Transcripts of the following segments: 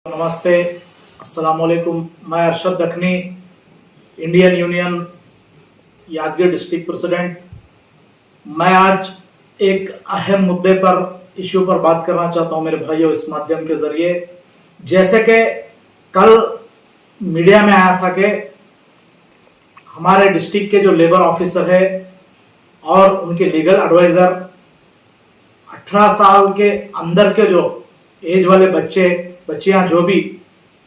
नमस्ते, अस्सलाम वालेकुम। मैं Arshad Dakhni, Indian union Yadgir district president. मैं आज एक अहम मुद्दे पर इश्यू पर बात करना चाहता हूं मेरे भाइयों इस माध्यम के जरिए। जैसे कि कल मीडिया में आया था कि हमारे डिस्ट्रिक्ट के जो लेबर ऑफिसर है और उनके लीगल एडवाइजर 18 साल के अंदर के जो एज वाले बच्चियां जो भी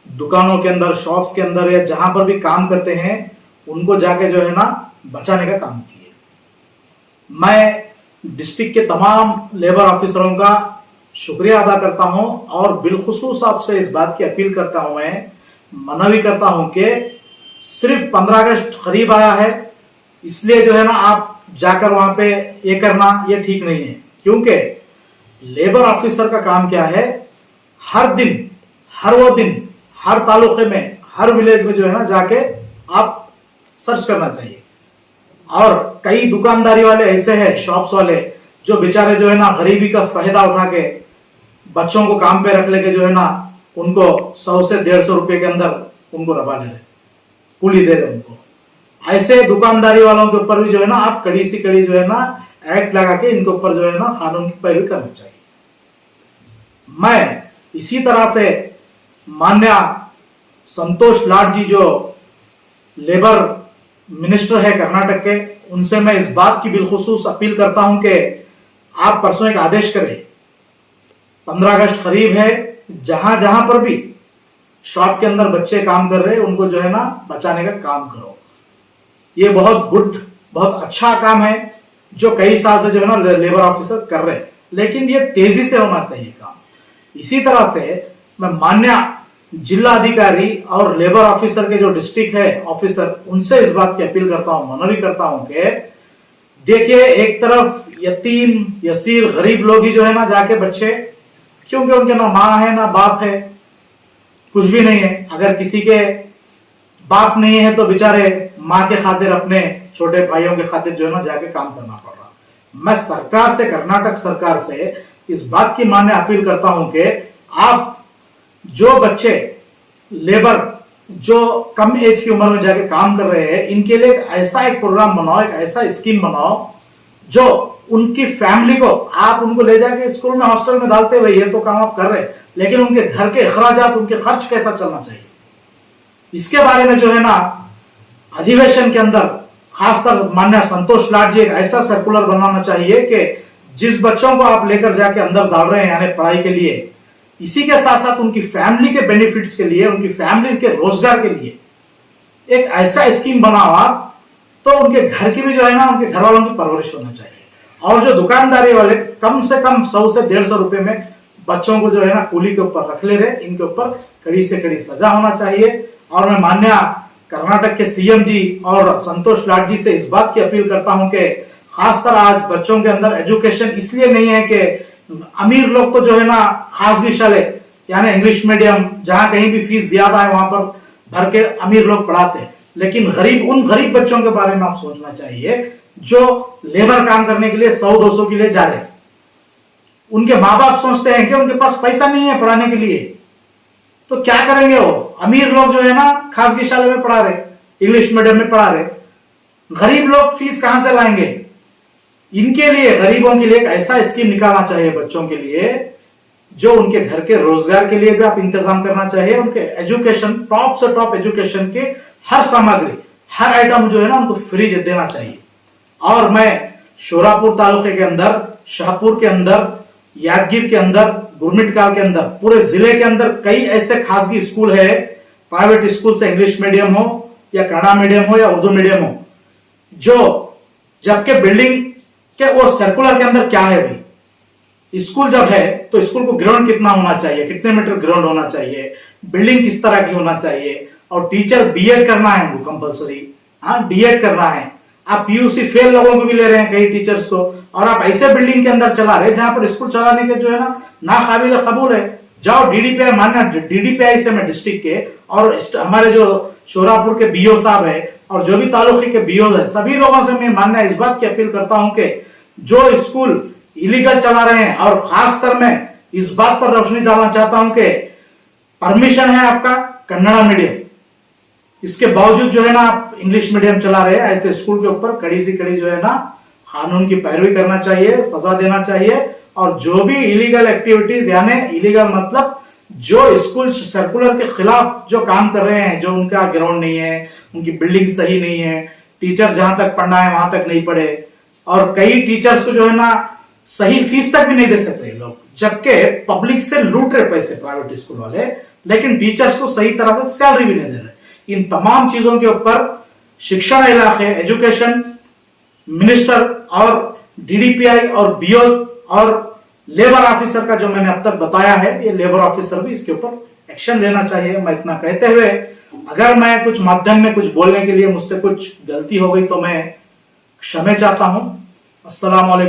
दुकानों के अंदर, शॉप्स के अंदर या जहां पर भी काम करते हैं उनको जाके जो है ना बचाने का काम किए। मैं डिस्ट्रिक्ट के तमाम लेबर ऑफिसरों का शुक्रिया अदा करता हूं और बिलखुसूस आपसे इस बात की अपील करता हूं, मैं मनवी करता हूं कि सिर्फ 15 अगस्त करीब आया है इसलिए जो है ना आप जाकर वहां पे ये करना ये ठीक नहीं है। क्योंकि लेबर ऑफिसर का काम क्या है, हर दिन हर तालुके में, हर विलेज में जो है ना जाके आप सर्च करना चाहिए। और कई दुकानदारी वाले ऐसे हैं, शॉप्स वाले, जो बेचारे जो है ना गरीबी का फायदा उठा के बच्चों को काम पे रख लेके जो है ना उनको 100 से 150 रुपए के अंदर उनको रवा ले रहे, कुली दे रहे उनको। ऐसे दुकानदारी वालों के ऊपर भी जो है ना आप कड़ी सी कड़ी जो है ना एक्ट लगा के इनके ऊपर जो है ना कानून की पैरवी करना चाहिए। मैं इसी तरह से माननीय संतोष लाड जी जो लेबर मिनिस्टर है कर्नाटक के, उनसे मैं इस बात की बिलखुसूस अपील करता हूं कि आप परसों एक आदेश करें। 15 अगस्त करीब है, जहां जहां पर भी शॉप के अंदर बच्चे काम कर रहे हैं उनको जो है ना बचाने का काम करो। ये बहुत अच्छा काम है जो कई साल से जो है ना लेबर ऑफिसर कर रहे हैं, लेकिन ये तेजी से होना चाहिए काम। इसी तरह से मैं माननीय जिला अधिकारी और लेबर ऑफिसर के जो डिस्ट्रिक्ट है ऑफिसर, उनसे इस बात की अपील करता हूं, मनवी करता हूं कि देखिए, एक तरफ यतीम यसीर गरीब लोग ही जो है ना जाके बच्चे, क्योंकि उनके ना माँ है ना बाप है, कुछ भी नहीं है। अगर किसी के बाप नहीं है तो बेचारे माँ के खातिर, अपने छोटे भाइयों के खातिर जो है ना जाके काम करना पड़ रहा। मैं सरकार से, कर्नाटक सरकार से इस बात की मान्य अपील करता हूं कि आप जो बच्चे लेबर जो कम एज की उम्र में जाके काम कर रहे हैं, इनके लिए ऐसा एक प्रोग्राम बनाओ, एक ऐसा स्कीम बनाओ जो उनकी फैमिली को, आप उनको ले जाके स्कूल में, हॉस्टल में डालते हुए ये तो काम आप कर रहे हैं, लेकिन उनके घर के अखराजात, उनके खर्च कैसा चलना चाहिए, इसके बारे में जो है ना अधिवेशन के अंदर खासकर माननीय संतोष लाड जी एक ऐसा सर्कुलर बनाना चाहिए कि जिस बच्चों को आप लेकर जाके अंदर डाल रहे हैं यानी पढ़ाई के लिए, इसी के साथ साथ उनकी फैमिली के बेनिफिट्स के लिए, उनकी फैमिली के रोजगार के लिए एक ऐसा स्कीम बनाओ आप, तो उनके घर की भी जो है ना उनके घर वालों की परवरिश होना चाहिए। और जो दुकानदारी वाले कम से कम 100 से 150 रुपए में बच्चों को जो है ना कुली के ऊपर रख ले रहे, इनके ऊपर कड़ी से कड़ी सजा होना चाहिए। और मैं माननीय कर्नाटक के सीएम जी और संतोष लाड जी से इस बात की अपील करता हूं कि खासकर आज बच्चों के अंदर एजुकेशन इसलिए नहीं है कि अमीर लोग तो जो है ना खासगी शाले यानी इंग्लिश मीडियम, जहां कहीं भी फीस ज्यादा है वहां पर भर के अमीर लोग पढ़ाते हैं, लेकिन उन गरीब बच्चों के बारे में आप सोचना चाहिए जो लेबर काम करने के लिए 100-200 के लिए जा रहे हैं। उनके माँ बाप सोचते हैं कि उनके पास पैसा नहीं है पढ़ाने के लिए, तो क्या करेंगे वो अमीर लोग जो है ना खासगी शाले में पढ़ा रहे, इंग्लिश मीडियम में पढ़ा रहे, गरीब लोग फीस कहां से लाएंगे। इनके लिए, गरीबों के लिए एक ऐसा स्कीम निकालना चाहिए बच्चों के लिए, जो उनके घर के रोजगार के लिए भी आप इंतजाम करना चाहिए, उनके एजुकेशन, टॉप से टॉप एजुकेशन के हर सामग्री, हर आइटम जो है ना उनको फ्री देना चाहिए। और मैं शोरापुर तालुके के अंदर, शाहपुर के अंदर, यादगीर के अंदर, गुरमिटकाल के अंदर, पूरे जिले के अंदर कई ऐसे खासगी स्कूल है, प्राइवेट स्कूल से इंग्लिश मीडियम हो या कन्नड़ा मीडियम हो या उर्दू मीडियम हो, जो जबकि बिल्डिंग के वो सर्कुलर के अंदर क्या है भाई, स्कूल जब है तो स्कूल को ग्राउंड कितना होना चाहिए, कितने मीटर ग्राउंड होना चाहिए, बिल्डिंग किस तरह की होना चाहिए, और टीचर बीएड करना है उनको कंपलसरी, हाँ डीएड करना है। आप पीयूसी फेल लोगों को भी ले रहे हैं कई टीचर्स को, और आप ऐसे बिल्डिंग के अंदर चला रहे जहां पर स्कूल चलाने के जो है ना काबिल कबूल है। जाओ डीडीपीआई, मान्य डीडीपीआई से मैं डिस्ट्रिक्ट के और हमारे जो शोरापुर के बीओ साहब है और जो भी तालुके के बीओ है, सभी लोगों से मैं मानना इस बात की अपील करता हूं कि जो स्कूल इलीगल चला रहे हैं, और खासकर मैं इस बात पर रोशनी डालना चाहता हूं कि परमिशन है आपका कन्नड़ा मीडियम, इसके बावजूद जो है ना आप इंग्लिश मीडियम चला रहे हैं। ऐसे स्कूल के ऊपर कड़ी से कड़ी जो है ना कानून की पैरवी करना चाहिए, सजा देना चाहिए। और जो भी इलीगल एक्टिविटीज, यानी इलीगल मतलब जो स्कूल सर्कुलर के खिलाफ जो काम कर रहे हैं, जो उनका ग्राउंड नहीं है, उनकी बिल्डिंग सही नहीं है, टीचर जहां तक पढ़ना है वहां तक नहीं पढ़े, और कई टीचर्स को जो है ना सही फीस तक भी नहीं दे सकते लोग, जबकि पब्लिक से लूट रहे पैसे प्राइवेट स्कूल वाले, लेकिन टीचर्स को सही तरह से सैलरी भी नहीं दे रहे। इन तमाम चीजों के ऊपर शिक्षण इलाके, एजुकेशन मिनिस्टर और डीडीपीआई और बीओ और लेबर ऑफिसर का जो मैंने अब तक बताया है, ये लेबर ऑफिसर भी इसके ऊपर एक्शन लेना चाहिए। मैं इतना कहते हुए, अगर मैं कुछ माध्यम में कुछ बोलने के लिए मुझसे कुछ गलती हो गई तो मैं क्षमा चाहता हूं। अस्सलाम वालेकुम।